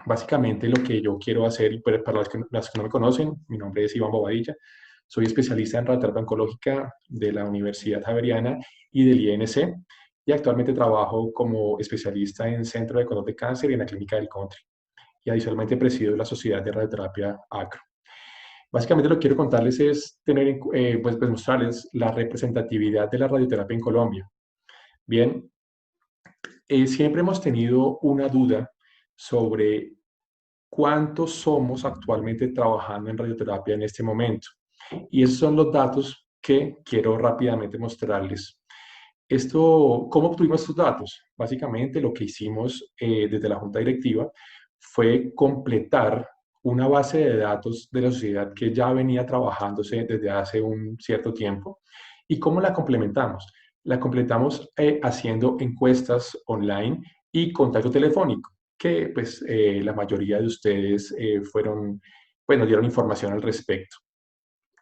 Básicamente lo que yo quiero hacer, y para las que no me conocen, mi nombre es Iván Bobadilla, soy especialista en radioterapia oncológica de la Universidad Javeriana y del INC, y actualmente trabajo como especialista en Centro de Control de Cáncer y en la Clínica del Country, y adicionalmente presido la Sociedad de Radioterapia ACRO. Básicamente lo que quiero contarles es pues mostrarles la representatividad de la radioterapia en Colombia. Bien, siempre hemos tenido una duda sobre cuántos somos actualmente trabajando en radioterapia en este momento. Y esos son los datos que quiero rápidamente mostrarles. ¿Cómo obtuvimos estos datos? Básicamente lo que hicimos desde la Junta Directiva fue completar una base de datos de la sociedad que ya venía trabajándose desde hace un cierto tiempo. ¿Y cómo la complementamos? La completamos haciendo encuestas online y contacto telefónico, que pues la mayoría de ustedes bueno, dieron información al respecto.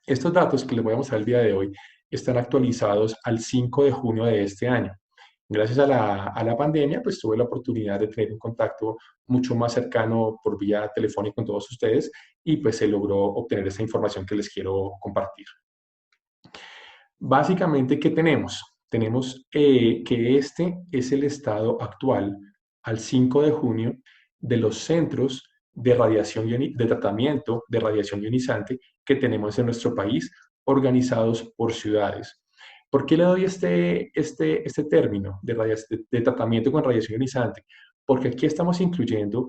Estos datos que les voy a mostrar el día de hoy están actualizados al 5 de junio de este año. Gracias a la pandemia, pues tuve la oportunidad de tener un contacto mucho más cercano por vía telefónica con todos ustedes y pues se logró obtener esa información que les quiero compartir. Básicamente, ¿qué tenemos? Tenemos que este es el estado actual al 5 de junio de los centros de de tratamiento de radiación ionizante que tenemos en nuestro país, organizados por ciudades. ¿Por qué le doy este término de tratamiento con radiación ionizante? Porque aquí estamos incluyendo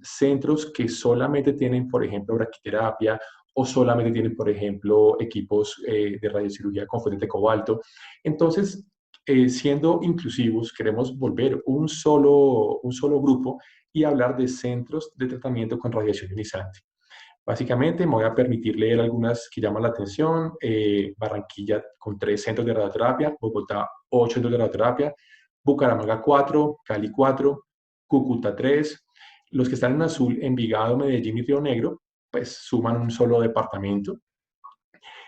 centros que solamente tienen, por ejemplo, braquiterapia o solamente tienen, por ejemplo, equipos de radiocirugía con fuentes de cobalto. Entonces, siendo inclusivos, queremos volver un solo grupo y hablar de centros de tratamiento con radiación ionizante. Básicamente, me voy a permitir leer algunas que llaman la atención. Barranquilla con 3 centros de radioterapia, Bogotá 8 centros de radioterapia, Bucaramanga 4, Cali 4, Cúcuta 3. Los que están en azul, Envigado, Medellín y Río Negro, pues suman un solo departamento.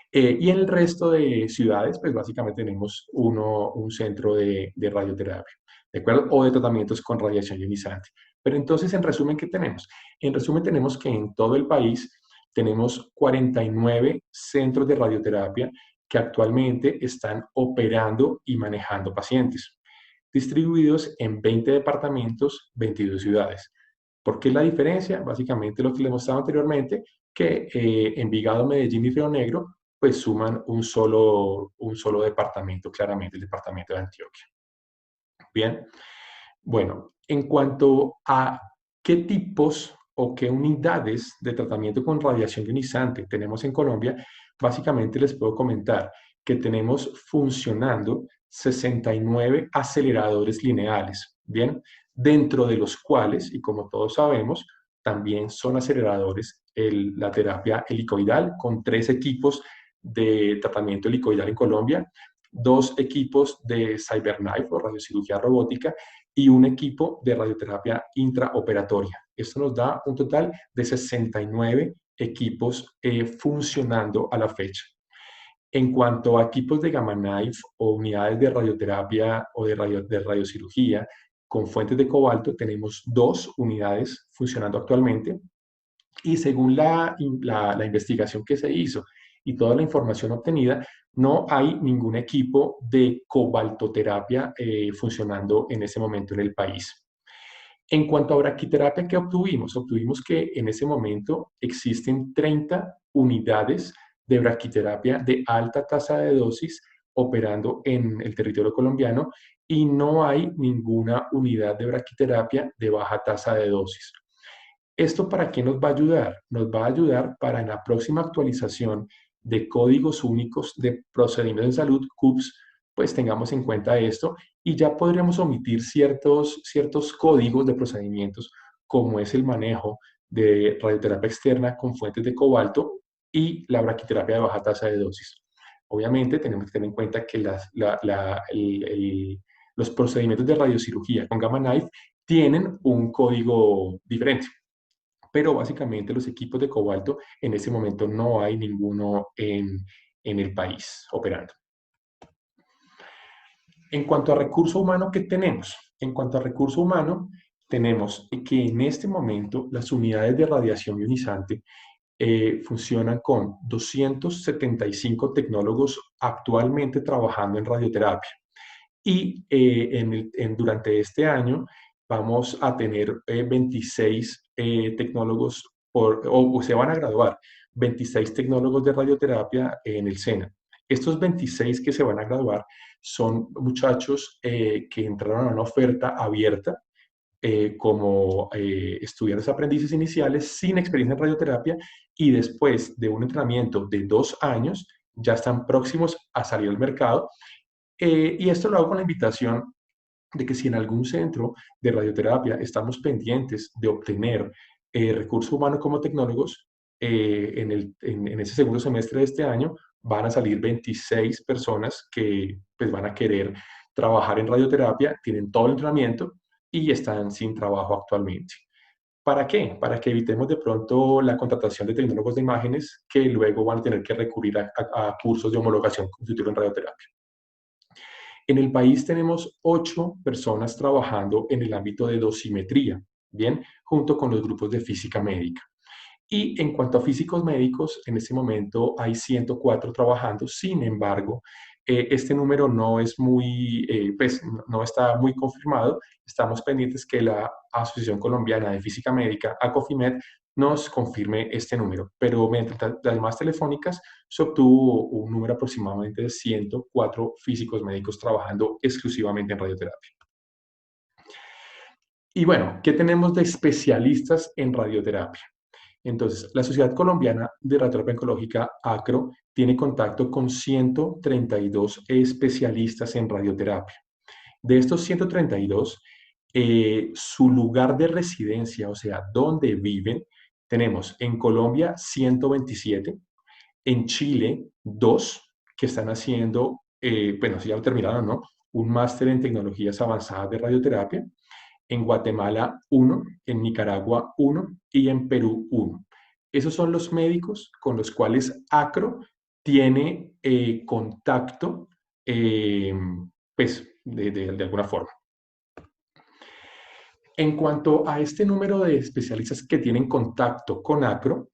Y en el resto de ciudades, pues básicamente tenemos un centro de radioterapia, ¿de acuerdo? O de tratamientos con radiación ionizante. Pero entonces, en resumen, ¿qué tenemos? En resumen, tenemos que en todo el país tenemos 49 centros de radioterapia que actualmente están operando y manejando pacientes, distribuidos en 20 departamentos, 22 ciudades. ¿Por qué la diferencia? Básicamente lo que les mostraba anteriormente, que Envigado, Medellín y Río Negro pues suman un solo departamento, claramente el departamento de Antioquia. Bien, bueno, en cuanto a qué tipos o qué unidades de tratamiento con radiación ionizante tenemos en Colombia, básicamente les puedo comentar que tenemos funcionando 69 aceleradores lineales, ¿bien? Dentro de los cuales, y como todos sabemos, también son aceleradores la terapia helicoidal con 3 equipos de tratamiento helicoidal en Colombia, 2 equipos de CyberKnife o radiocirugía robótica y un equipo de radioterapia intraoperatoria. Esto nos da un total de 69 equipos funcionando a la fecha. En cuanto a equipos de Gamma Knife o unidades de radioterapia o de radiocirugía con fuentes de cobalto, tenemos 2 unidades funcionando actualmente y según la investigación que se hizo y toda la información obtenida, no hay ningún equipo de cobaltoterapia funcionando en ese momento en el país. En cuanto a braquiterapia, ¿qué obtuvimos? Obtuvimos que en ese momento existen 30 unidades de braquiterapia de alta tasa de dosis operando en el territorio colombiano y no hay ninguna unidad de braquiterapia de baja tasa de dosis. ¿Esto para qué nos va a ayudar? Nos va a ayudar para en la próxima actualización de códigos únicos de procedimientos en salud, CUPS, pues tengamos en cuenta esto y ya podríamos omitir ciertos códigos de procedimientos, como es el manejo de radioterapia externa con fuentes de cobalto y la braquiterapia de baja tasa de dosis. Obviamente tenemos que tener en cuenta que los procedimientos de radiocirugía con Gamma Knife tienen un código diferente, pero básicamente los equipos de cobalto en ese momento no hay ninguno en el país operando. En cuanto a recurso humano, ¿qué tenemos? En cuanto a recurso humano, tenemos que en este momento las unidades de radiación ionizante funcionan con 275 tecnólogos actualmente trabajando en radioterapia. Y durante este año vamos a tener 26 tecnólogos, o se van a graduar 26 tecnólogos de radioterapia en el SENA. Estos 26 que se van a graduar son muchachos que entraron a una oferta abierta como estudiantes aprendices iniciales sin experiencia en radioterapia, y después de un entrenamiento de 2 años ya están próximos a salir al mercado. Y esto lo hago con la invitación de que si en algún centro de radioterapia estamos pendientes de obtener recurso humano como tecnólogos, en ese segundo semestre de este año van a salir 26 personas que pues, van a querer trabajar en radioterapia, tienen todo el entrenamiento y están sin trabajo actualmente. ¿Para qué? Para que evitemos de pronto la contratación de tecnólogos de imágenes que luego van a tener que recurrir a cursos de homologación con título en radioterapia. En el país tenemos 8 personas trabajando en el ámbito de dosimetría, ¿bien? Junto con los grupos de física médica. Y en cuanto a físicos médicos, en este momento hay 104 trabajando. Sin embargo, este número no es muy, pues no está muy confirmado. Estamos pendientes que la Asociación Colombiana de Física Médica, ACOFIMED, nos confirme este número. Pero mediante las llamadas telefónicas se obtuvo un número aproximadamente de 104 físicos médicos trabajando exclusivamente en radioterapia. Y bueno, ¿qué tenemos de especialistas en radioterapia? Entonces, la Sociedad Colombiana de Radioterapia Oncológica, ACRO, tiene contacto con 132 especialistas en radioterapia. De estos 132, su lugar de residencia, o sea, dónde viven, tenemos en Colombia 127, en Chile 2, que están haciendo, bueno, si ya lo terminaron, ¿no? Un máster en tecnologías avanzadas de radioterapia, en Guatemala 1, en Nicaragua 1 y en Perú 1. Esos son los médicos con los cuales ACRO tiene contacto, pues, de alguna forma. En cuanto a este número de especialistas que tienen contacto con ACRO,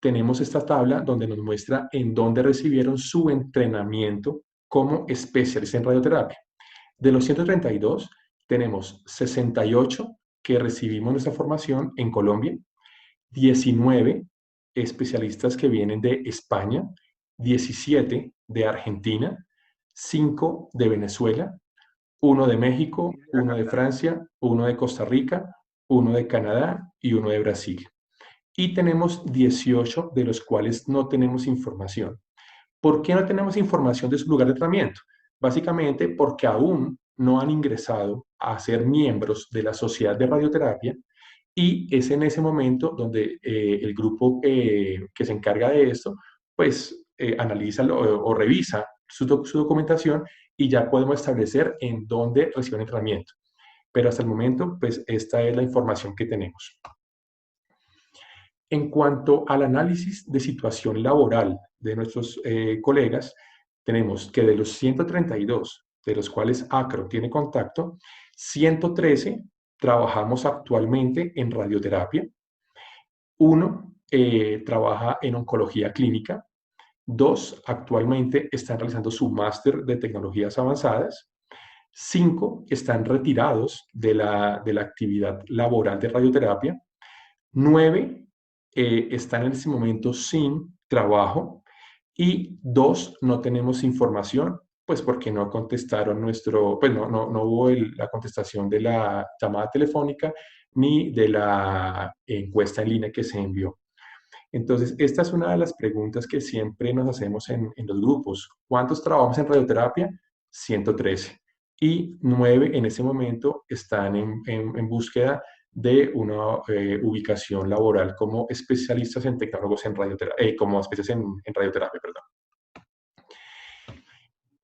tenemos esta tabla donde nos muestra en dónde recibieron su entrenamiento como especialistas en radioterapia. De los 132, tenemos 68 que recibimos nuestra formación en Colombia, 19 especialistas que vienen de España, 17 de Argentina, 5 de Venezuela, 1 de México, 1 de Francia, 1 de Costa Rica, 1 de Canadá y 1 de Brasil. Y tenemos 18 de los cuales no tenemos información. ¿Por qué no tenemos información de su lugar de tratamiento? Básicamente porque aún no han ingresado a ser miembros de la Sociedad de Radioterapia, y es en ese momento donde el grupo que se encarga de esto, pues analiza o revisa su documentación y ya podemos establecer en dónde reciben entrenamiento. Pero hasta el momento, pues esta es la información que tenemos. En cuanto al análisis de situación laboral de nuestros colegas, tenemos que de los 132 de los cuales ACRO tiene contacto, 113 trabajamos actualmente en radioterapia, 1 trabaja en oncología clínica, 2 actualmente están realizando su máster de tecnologías avanzadas, 5 están retirados de la actividad laboral de radioterapia, 9 están en este momento sin trabajo y 2 no tenemos información, pues porque no contestaron pues no hubo la contestación de la llamada telefónica ni de la encuesta en línea que se envió. Entonces, esta es una de las preguntas que siempre nos hacemos en los grupos. ¿Cuántos trabajamos en radioterapia? 113. Y 9 en ese momento están en búsqueda de una ubicación laboral como especialistas en tecnólogos en radioterapia, como especialistas en radioterapia, perdón.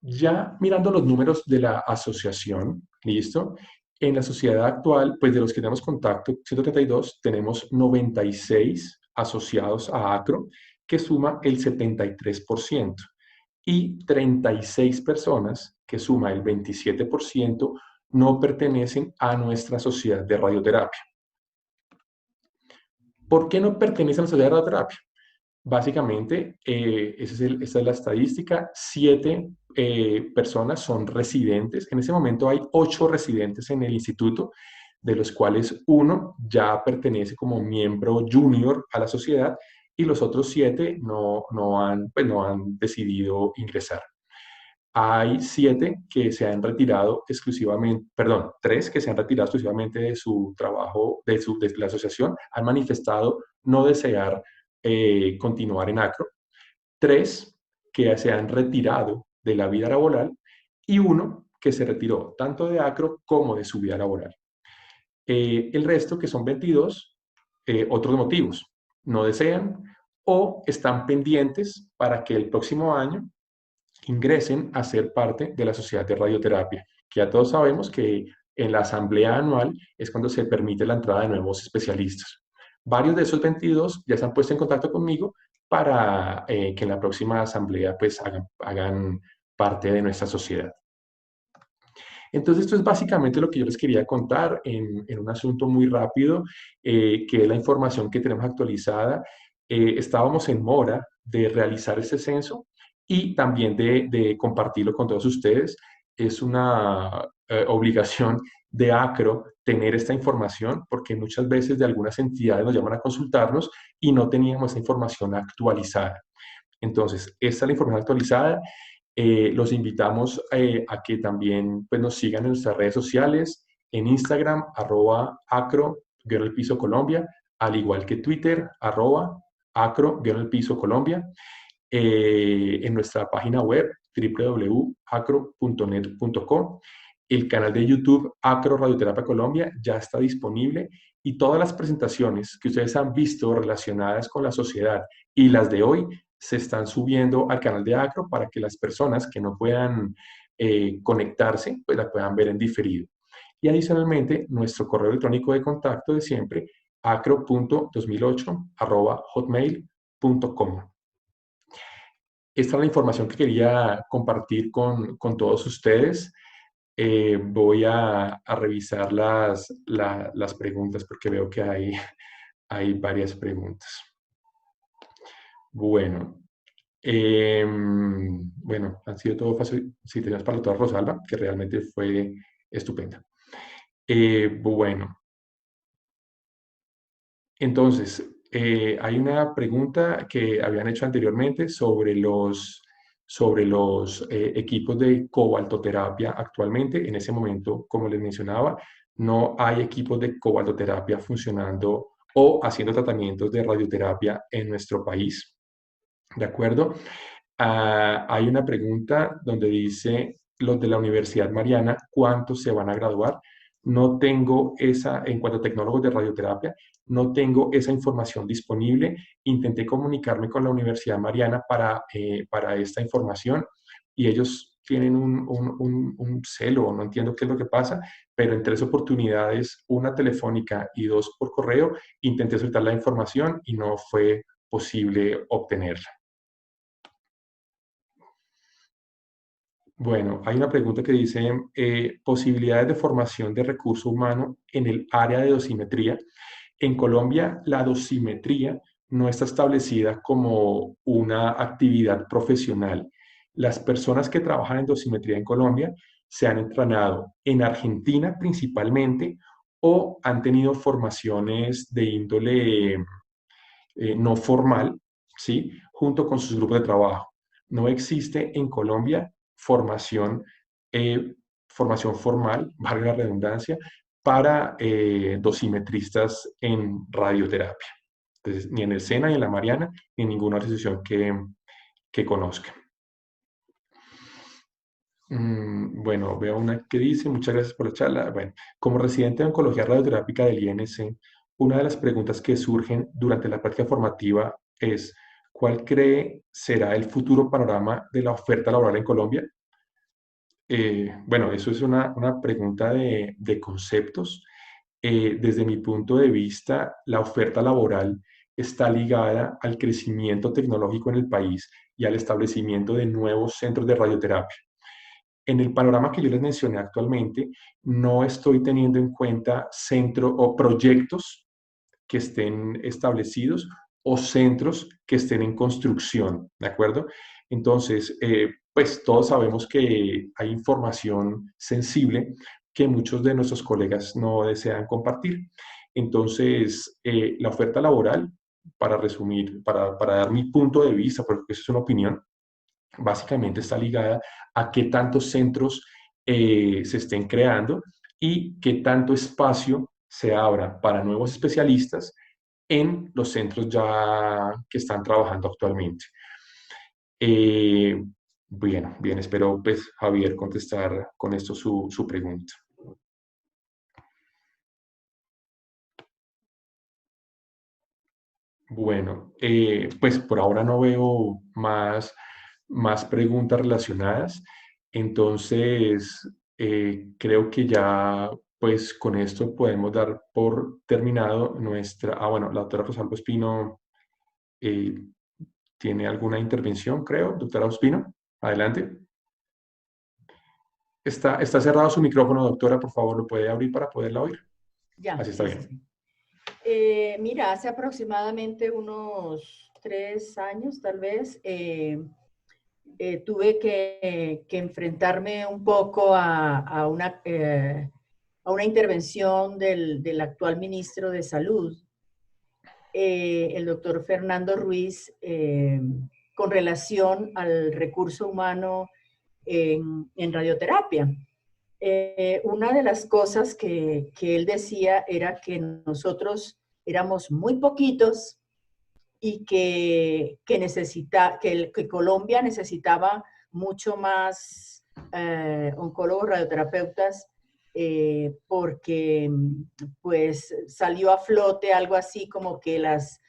Ya mirando los números de la asociación, ¿listo? En la sociedad actual, pues de los que tenemos contacto, 132, tenemos 96 asociados a ACRO, que suma el 73%, y 36 personas, que suma el 27%, no pertenecen a nuestra sociedad de radioterapia. ¿Por qué no pertenecen a la sociedad de radioterapia? Básicamente, esa es la estadística. 7 personas son residentes. En ese momento hay 8 residentes en el instituto, de los cuales uno ya pertenece como miembro junior a la sociedad y los otros 7 no han decidido ingresar. Hay 7 que se han retirado exclusivamente, perdón, 3 que se han retirado exclusivamente de su trabajo, de la asociación, han manifestado no desear continuar en ACRO, 3 que se han retirado de la vida laboral y uno que se retiró tanto de ACRO como de su vida laboral. El resto, que son 22, otros motivos, no desean o están pendientes para que el próximo año ingresen a ser parte de la Sociedad de Radioterapia, que ya todos sabemos que en la asamblea anual es cuando se permite la entrada de nuevos especialistas. Varios de esos 22 ya se han puesto en contacto conmigo para que en la próxima asamblea pues hagan parte de nuestra sociedad. Entonces, esto es básicamente lo que yo les quería contar en un asunto muy rápido, que es la información que tenemos actualizada. Estábamos en mora de realizar este censo y también de compartirlo con todos ustedes. Es una obligación de ACRO tener esta información porque muchas veces de algunas entidades nos llaman a consultarnos y no teníamos esta información actualizada. Entonces, esta es la información actualizada. Los invitamos a que también pues, nos sigan en nuestras redes sociales, en Instagram, @acro_Colombia, al igual que Twitter, @acro_Colombia, en nuestra página web, www.acro.net.co. El canal de YouTube Acro Radioterapia Colombia ya está disponible y todas las presentaciones que ustedes han visto relacionadas con la sociedad y las de hoy se están subiendo al canal de Acro para que las personas que no puedan conectarse, pues la puedan ver en diferido. Y adicionalmente, nuestro correo electrónico de contacto de siempre, acro.2008@hotmail.com. Esta es la información que quería compartir con todos ustedes. Voy a revisar las preguntas porque veo que hay varias preguntas. Bueno, bueno, han sido todo facilitaciones para la doctora Rosalba, que realmente fue estupenda. Bueno, entonces, hay una pregunta que habían hecho anteriormente sobre los equipos de cobaltoterapia actualmente. En ese momento, como les mencionaba, no hay equipos de cobaltoterapia funcionando o haciendo tratamientos de radioterapia en nuestro país. ¿De acuerdo? Hay una pregunta donde dice, los de la Universidad Mariana, ¿cuántos se van a graduar? No tengo esa, en cuanto a tecnólogos de radioterapia, no tengo esa información disponible. Intenté comunicarme con la Universidad Mariana para esta información y ellos tienen un celo, no entiendo qué es lo que pasa, pero en 3 oportunidades, una telefónica y 2 por correo, intenté soltar la información y no fue posible obtenerla. Bueno, hay una pregunta que dice, posibilidades de formación de recurso humano en el área de dosimetría. En Colombia, la dosimetría no está establecida como una actividad profesional. Las personas que trabajan en dosimetría en Colombia se han entrenado en Argentina principalmente o han tenido formaciones de índole no formal, ¿sí? Junto con sus grupos de trabajo. No existe en Colombia formación, formación formal, valga la redundancia, para dosimetristas en radioterapia. Entonces, ni en el SENA, ni en la Mariana, ni en ninguna organización que conozca. Bueno, veo una que dice, muchas gracias por la charla. Bueno, como residente de oncología radioterápica del INC, una de las preguntas que surgen durante la práctica formativa es, ¿cuál cree será el futuro panorama de la oferta laboral en Colombia? Bueno, eso es una pregunta de conceptos. Desde mi punto de vista, la oferta laboral está ligada al crecimiento tecnológico en el país y al establecimiento de nuevos centros de radioterapia. En el panorama que yo les mencioné actualmente, no estoy teniendo en cuenta centros o proyectos que estén establecidos o centros que estén en construcción, ¿de acuerdo? Entonces, pues todos sabemos que hay información sensible que muchos de nuestros colegas no desean compartir. Entonces, la oferta laboral, para resumir, para dar mi punto de vista, porque eso es una opinión, básicamente está ligada a qué tantos centros se estén creando y qué tanto espacio se abra para nuevos especialistas en los centros ya que están trabajando actualmente. Eh, bien, bien, espero pues Javier contestar con esto su pregunta. Bueno, pues por ahora no veo más preguntas relacionadas, entonces creo que ya pues con esto podemos dar por terminado nuestra... Ah, bueno, la doctora Rosalba Espino eh, tiene alguna intervención, creo. Doctora Ospino, adelante. Está cerrado su micrófono, doctora, por favor, lo puede abrir para poderla oír. Ya, Así está sí, sí, bien. sí. Mira, hace aproximadamente unos 3 años, tal vez, tuve que enfrentarme un poco a una intervención del actual ministro de Salud, el doctor Fernando Ruiz, con relación al recurso humano en radioterapia. Una de las cosas que él decía era que nosotros éramos muy poquitos y que Colombia necesitaba mucho más oncólogos radioterapeutas, porque pues salió a flote algo así como que las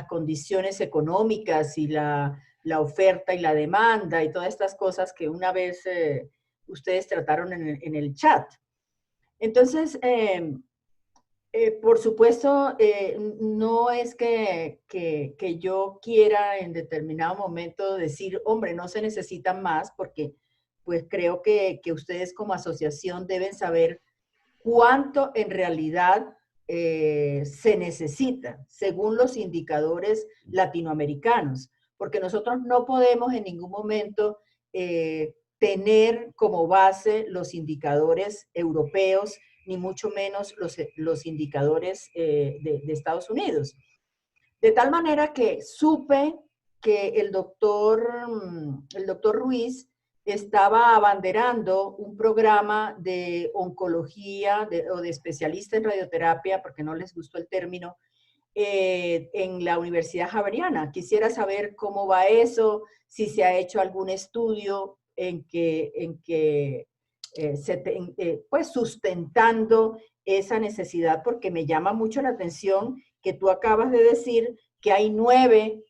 condiciones económicas y la oferta y la demanda y todas estas cosas que una vez ustedes trataron en el chat. Entonces, por supuesto, no es que yo quiera en determinado momento decir, hombre, no se necesitan más, porque pues creo que ustedes como asociación deben saber cuánto en realidad se necesita según los indicadores latinoamericanos, porque nosotros no podemos en ningún momento tener como base los indicadores europeos, ni mucho menos los indicadores de Estados Unidos. De tal manera que supe que el doctor Ruiz estaba abanderando un programa de oncología o de especialista en radioterapia, porque no les gustó el término, en la Universidad Javeriana. Quisiera saber cómo va eso, si se ha hecho algún estudio pues sustentando esa necesidad, porque me llama mucho la atención que tú acabas de decir que hay nueve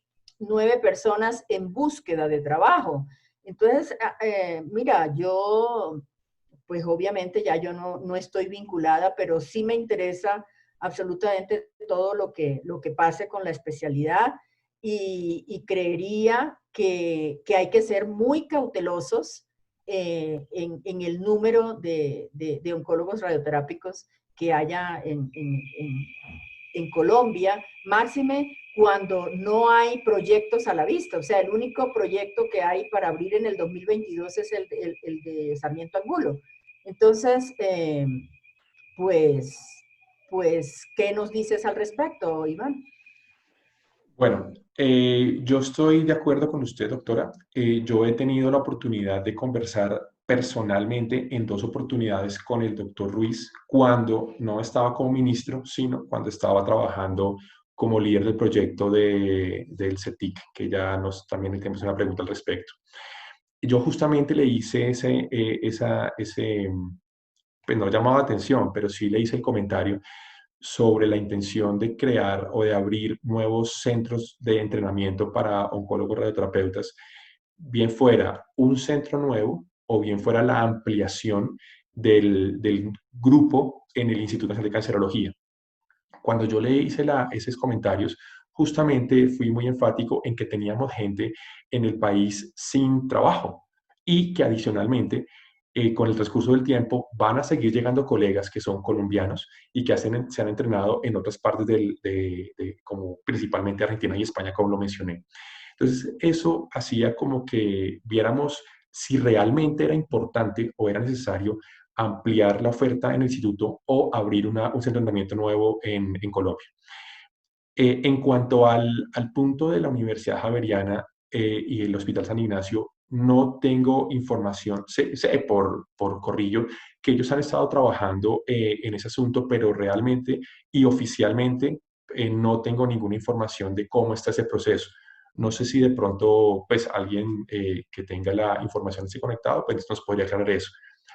personas en búsqueda de trabajo. Entonces, mira, yo, pues obviamente ya yo no estoy vinculada, pero sí me interesa absolutamente todo lo que pase con la especialidad y creería que hay que ser muy cautelosos en el número de oncólogos radioterápicos que haya en Colombia, máxime cuando no hay proyectos a la vista. O sea, el único proyecto que hay para abrir en el 2022 es el de Sarmiento Angulo. Entonces, pues, ¿qué nos dices al respecto, Iván? Bueno, yo estoy de acuerdo con usted, doctora. Yo he tenido la oportunidad de conversar personalmente en dos oportunidades con el doctor Ruiz cuando no estaba como ministro, sino cuando estaba trabajando como líder del proyecto del CETIC, que ya también tenemos una pregunta al respecto. Yo justamente le hice pues no llamaba atención, pero sí le hice el comentario sobre la intención de crear o de abrir nuevos centros de entrenamiento para oncólogos radioterapeutas, bien fuera un centro nuevo o bien fuera la ampliación del grupo en el Instituto Nacional de Cancerología. Cuando yo le hice esos comentarios, justamente fui muy enfático en que teníamos gente en el país sin trabajo y que adicionalmente con el transcurso del tiempo van a seguir llegando colegas que son colombianos y que se han entrenado en otras partes como principalmente Argentina y España, como lo mencioné. Entonces, eso hacía como que viéramos si realmente era importante o era necesario ampliar la oferta en el instituto o abrir un centro de entrenamiento nuevo en Colombia. En cuanto al punto de la Universidad Javeriana y el Hospital San Ignacio, no tengo información, sé por corrillo que ellos han estado trabajando en ese asunto, pero realmente y oficialmente no tengo ninguna información de cómo está ese proceso. No sé si de pronto, pues, alguien que tenga la información esté conectado, pues nos podría aclarar eso.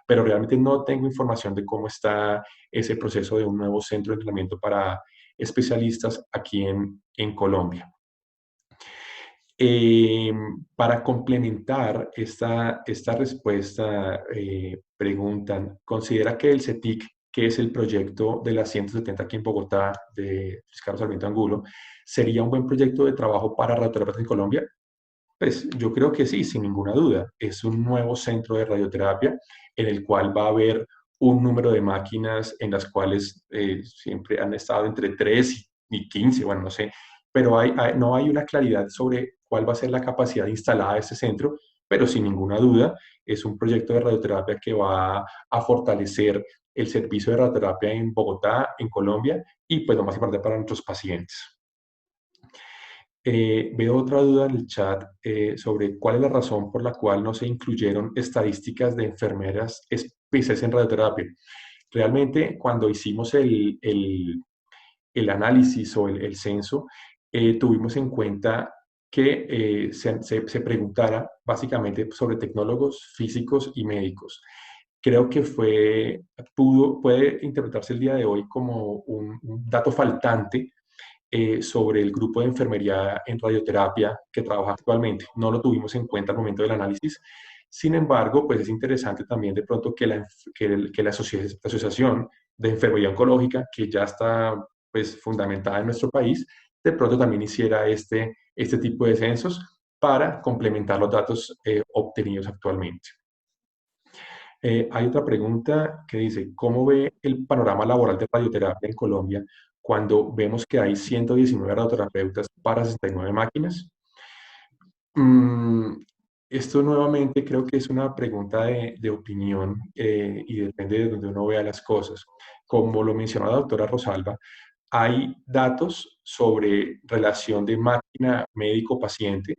Pero realmente no tengo información de cómo está ese proceso de un nuevo centro de entrenamiento para especialistas aquí en Colombia. Eh, para complementar esta respuesta, preguntan, ¿considera que el CETIC, que es el proyecto de las 170 aquí en Bogotá de Luis Carlos Sarmiento Angulo, sería un buen proyecto de trabajo para radioterapeutas en Colombia? Pues yo creo que sí, sin ninguna duda. Es un nuevo centro de radioterapia en el cual va a haber un número de máquinas en las cuales siempre han estado entre 3 y 15, bueno, no sé, pero no hay una claridad sobre cuál va a ser la capacidad instalada de este centro, pero sin ninguna duda es un proyecto de radioterapia que va a fortalecer el servicio de radioterapia en Bogotá, en Colombia, y pues lo más importante para nuestros pacientes. Veo otra duda en el chat sobre cuál es la razón por la cual no se incluyeron estadísticas de enfermeras especialistas en radioterapia. Realmente, cuando hicimos el análisis o el censo, tuvimos en cuenta que se preguntara básicamente sobre tecnólogos físicos y médicos. Creo que puede interpretarse el día de hoy como un dato faltante sobre el grupo de enfermería en radioterapia que trabaja actualmente. No lo tuvimos en cuenta al momento del análisis. Sin embargo, pues es interesante también de pronto que la Asociación de Enfermería Oncológica, que ya está pues fundamentada en nuestro país, de pronto también hiciera este tipo de censos para complementar los datos obtenidos actualmente. Hay otra pregunta que dice, ¿cómo ve el panorama laboral de radioterapia en Colombia cuando vemos que hay 119 radioterapeutas para 69 máquinas? Mm, Esto nuevamente creo que es una pregunta de opinión y depende de donde uno vea las cosas. Como lo mencionó la doctora Rosalba, hay datos sobre relación de máquina médico-paciente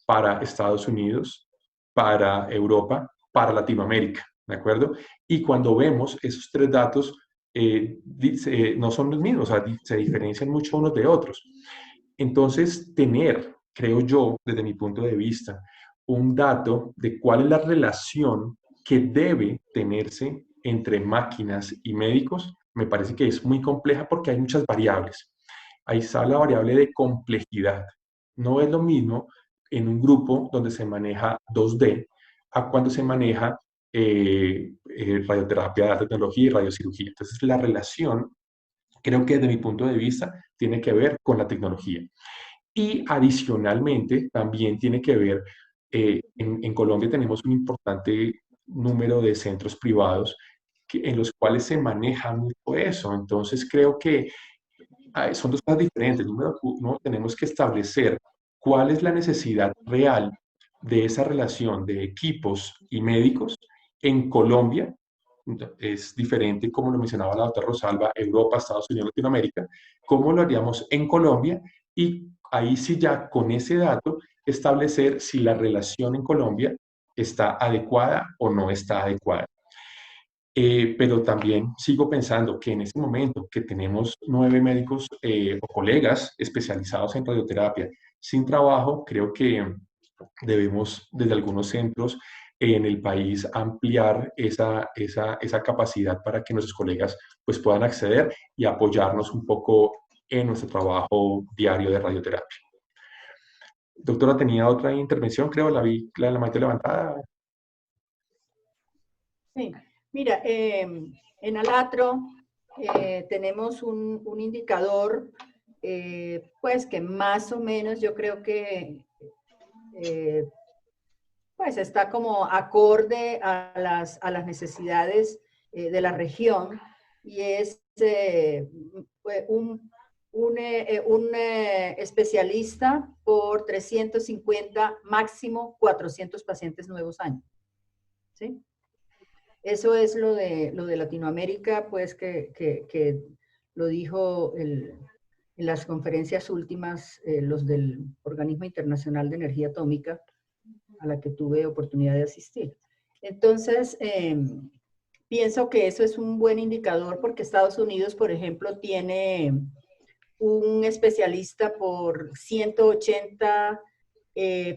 para Estados Unidos, para Europa, para Latinoamérica, ¿de acuerdo? Y cuando vemos esos tres datos, no son los mismos, o sea, se diferencian mucho unos de otros. Entonces, creo yo, desde mi punto de vista, un dato de cuál es la relación que debe tenerse entre máquinas y médicos, me parece que es muy compleja porque hay muchas variables. Ahí está la variable de complejidad. No es lo mismo en un grupo donde se maneja 2D a cuando se maneja radioterapia de alta tecnología y radiocirugía. Entonces, la relación, creo que desde mi punto de vista, tiene que ver con la tecnología. Y adicionalmente, también tiene que ver, en Colombia tenemos un importante número de centros privados en los cuales se maneja mucho eso. Entonces, creo que son dos cosas diferentes. Número uno, tenemos que establecer cuál es la necesidad real de esa relación de equipos y médicos en Colombia. Es diferente, como lo mencionaba la doctora Rosalba, Europa, Estados Unidos, Latinoamérica. ¿Cómo lo haríamos en Colombia? Y ahí sí ya con ese dato establecer si la relación en Colombia está adecuada o no está adecuada. Pero también sigo pensando que en este momento que tenemos 9 médicos o colegas especializados en radioterapia sin trabajo, creo que debemos desde algunos centros en el país ampliar esa capacidad para que nuestros colegas pues, puedan acceder y apoyarnos un poco en nuestro trabajo diario de radioterapia. Doctora, tenía otra intervención, creo, la vi, la mano levantada. Sí, mira, en Alatro tenemos un indicador, pues que más o menos yo creo que pues está como acorde a las necesidades de la región y es un especialista por 350, máximo 400 pacientes nuevos año. ¿Sí? Eso es lo de Latinoamérica, pues que lo dijo en las conferencias últimas, los del Organismo Internacional de Energía Atómica, a la que tuve oportunidad de asistir. Entonces, pienso que eso es un buen indicador porque Estados Unidos, por ejemplo, tiene un especialista por 180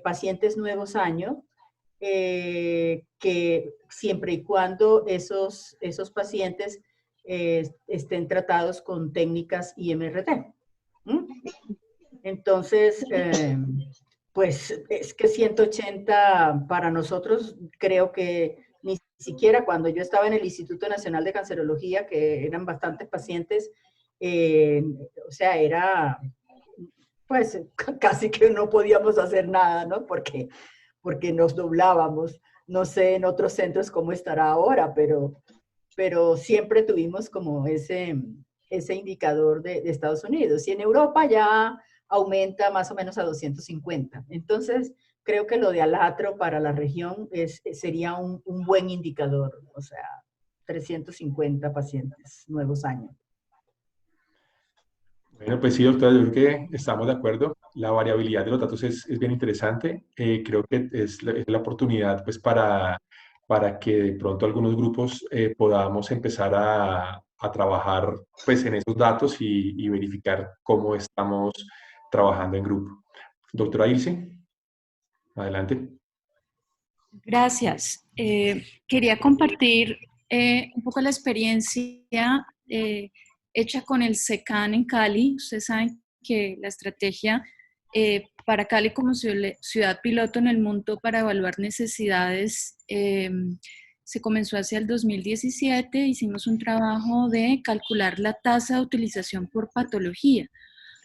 pacientes nuevos año, que siempre y cuando esos pacientes estén tratados con técnicas IMRT. ¿Mm? Entonces, pues es que 180 para nosotros, creo que ni siquiera cuando yo estaba en el Instituto Nacional de Cancerología, que eran bastantes pacientes, o sea, era, pues casi que no podíamos hacer nada, ¿no? Porque nos doblábamos. No sé en otros centros cómo estará ahora, pero siempre tuvimos como ese indicador de Estados Unidos. Y en Europa ya aumenta más o menos a 250. Entonces, creo que lo de Alatro para la región sería un buen indicador, o sea, 350 pacientes nuevos años. Bueno, pues sí, doctora, yo creo que estamos de acuerdo. La variabilidad de los datos es bien interesante. Creo que es la oportunidad pues, para que de pronto algunos grupos podamos empezar a trabajar pues, en esos datos y verificar cómo estamos trabajando en grupo. Doctora Ilse, adelante. Gracias. Quería compartir un poco la experiencia hecha con el SECAN en Cali. Ustedes saben que la estrategia para Cali como ciudad piloto en el mundo para evaluar necesidades se comenzó hacia el 2017. Hicimos un trabajo de calcular la tasa de utilización por patología.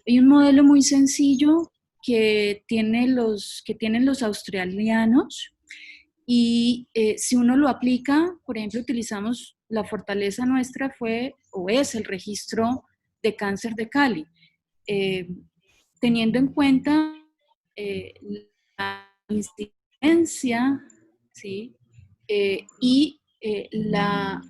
Hay un modelo muy sencillo que tienen los australianos y si uno lo aplica, por ejemplo, utilizamos la fortaleza nuestra fue o es el registro de cáncer de Cali, teniendo en cuenta la incidencia, ¿sí? Y la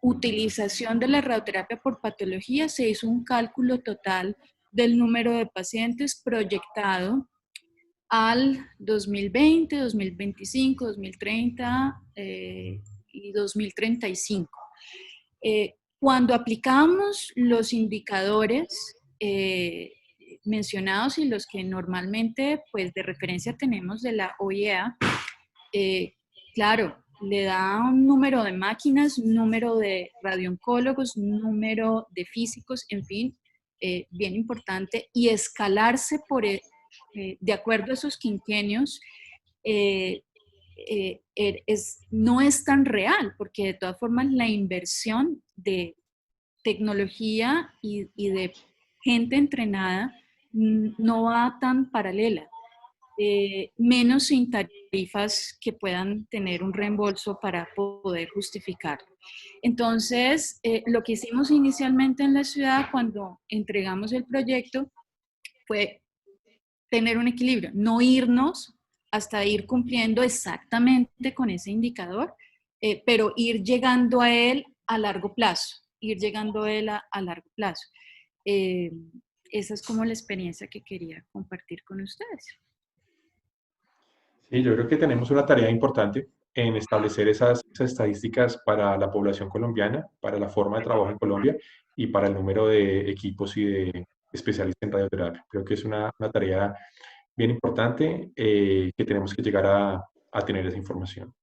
utilización de la radioterapia por patología, se hizo un cálculo total del número de pacientes proyectado al 2020, 2025, 2030 y 2035. Cuando aplicamos los indicadores mencionados y los que normalmente pues, de referencia tenemos de la OIEA, claro, le da un número de máquinas, un número de radiooncólogos, un número de físicos, en fin, bien importante, y escalarse de acuerdo a esos quinquenios no es tan real, porque de todas formas la inversión de tecnología y de gente entrenada no va tan paralela. Menos sin tarifas que puedan tener un reembolso para poder justificarlo. Entonces, lo que hicimos inicialmente en la ciudad cuando entregamos el proyecto fue tener un equilibrio, no irnos hasta ir cumpliendo exactamente con ese indicador, pero ir llegando a él a largo plazo, ir llegando a él a largo plazo. Esa es como la experiencia que quería compartir con ustedes. Sí, yo creo que tenemos una tarea importante en establecer esas estadísticas para la población colombiana, para la forma de trabajo en Colombia y para el número de equipos y de especialistas en radioterapia. Creo que es una tarea bien importante que tenemos que llegar a tener esa información.